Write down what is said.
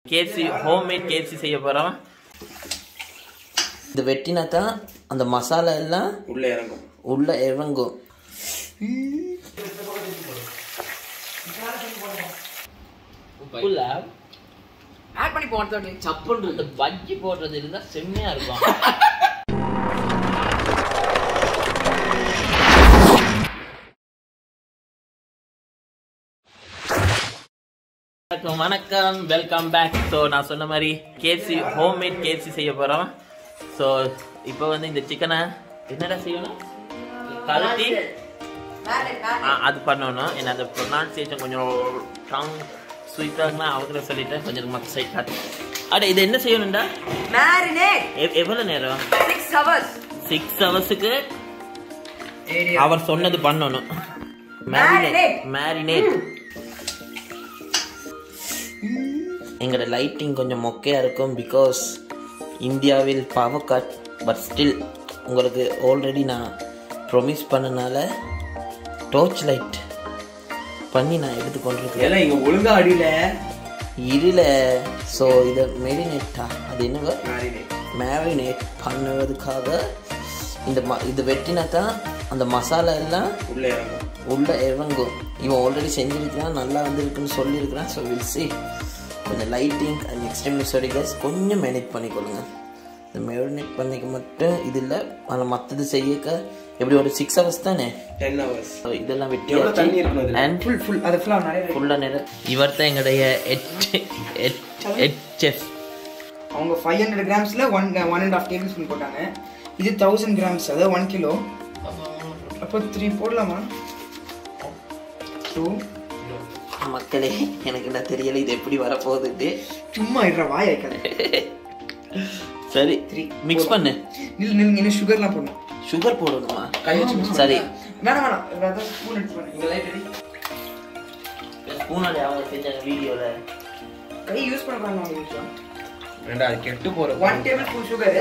KFC homemade KFC செய்ய போறோம். இந்த வெட்டினா தான் அந்த மசாலா எல்லாம் உள்ள இறங்கும். உப்புல ஆட் பண்ணி போடுறது சப்புன்னு பஜ்ஜி போடுறது இருந்தா செம்மையா இருக்கும். வணக்கம், வெல்கம் பேக். ஸோ நான் சொன்ன மாதிரி KFC ஹோம்மேட் KFC செய்ய போகிறோம். ஸோ இப்போ வந்து இந்த சிக்கனை என்னடா செய்யணும், கலட்டி அது பண்ணணும். என்ன அந்த ப்ரொனன்சியேஷன் கொஞ்சம் டங் ஸ்வீட்டாக அவங்கள சொல்லிட்டு கொஞ்சம் மற்ற சைட் காட்டு. அட இது என்ன செய்யணும்டா? எவ்வளோ நேரம்? 6 ஹவர்ஸுக்கு அவர் சொன்னது பண்ணணும். மேரினேட். எங்களோட லைட்டிங் கொஞ்சம் மொக்கையாக இருக்கும் பிகாஸ் இந்தியாவில் பவர் கட். பட் ஸ்டில் உங்களுக்கு ஆல்ரெடி நான் ப்ரொமிஸ் பண்ணனால டார்ச் லைட் பண்ணி நான் எடுத்து கொண்டிருக்கேன். இங்கே ஒழுங்காக அடியில் இருல. ஸோ இதை மெரினேட்டா அது என்னவோ மேரினேட் பண்ணுவதுக்காக இது வெட்டினா தான் அந்த மசாலா எல்லாம் உள்ள இறங்கும். இவன் ஆல்ரெடி செஞ்சுருக்கிறான், நல்லா வந்துருக்குன்னு சொல்லியிருக்கிறான். So will see. கொஞ்சம் lighting and extremely sorry guys, கொஞ்சம் மேனேஜ் பண்ணிக்கொள்ளுங்க. இந்த மேரினேட் பண்ணிக்க மட்டும் இது இல்லை, ஆனால் மற்றது செய்யக்க எப்படி ஒரு 6 ஹவர்ஸ் தானே, 10 ஹவர்ஸ். ஸோ இதெல்லாம் வெட்டி அண்ட் ஃபுல்லாக நேரம். இவர் தான் எங்களுடைய ஹெட் செஃப். அவங்க 500 கிராம்ஸில் 1.5 டேபிள் ஸ்பூன் போட்டாங்க. இது 1000 கிராம்ஸ், அதாவது 1 கிலோ. அப்போ 3 போடலாமா? 2. மக்களே, எனக்கு என்ன தெரியல இது எப்படி வரப்போகுது. சும்மா இடுற வாய் ஆயிக்காது. சரி, 3 மிக்ஸ் பண்ணு. இன்னும் சுகர்லாம் போடணும். சுகர் போடணுமா? சரி, வேணாம். ஸ்பூன் எடுத்து பண்ணு. இங்கே லைட் அடி. ஸ்பூனோட அவங்க செஞ்சாங்க வீடியோவில். கை யூஸ் பண்ணுறாங்க அவங்க விஷயம். ரெண்டா அது கெட்டு போகிற 1 டேபிள் ஸ்பூன் சுகர்.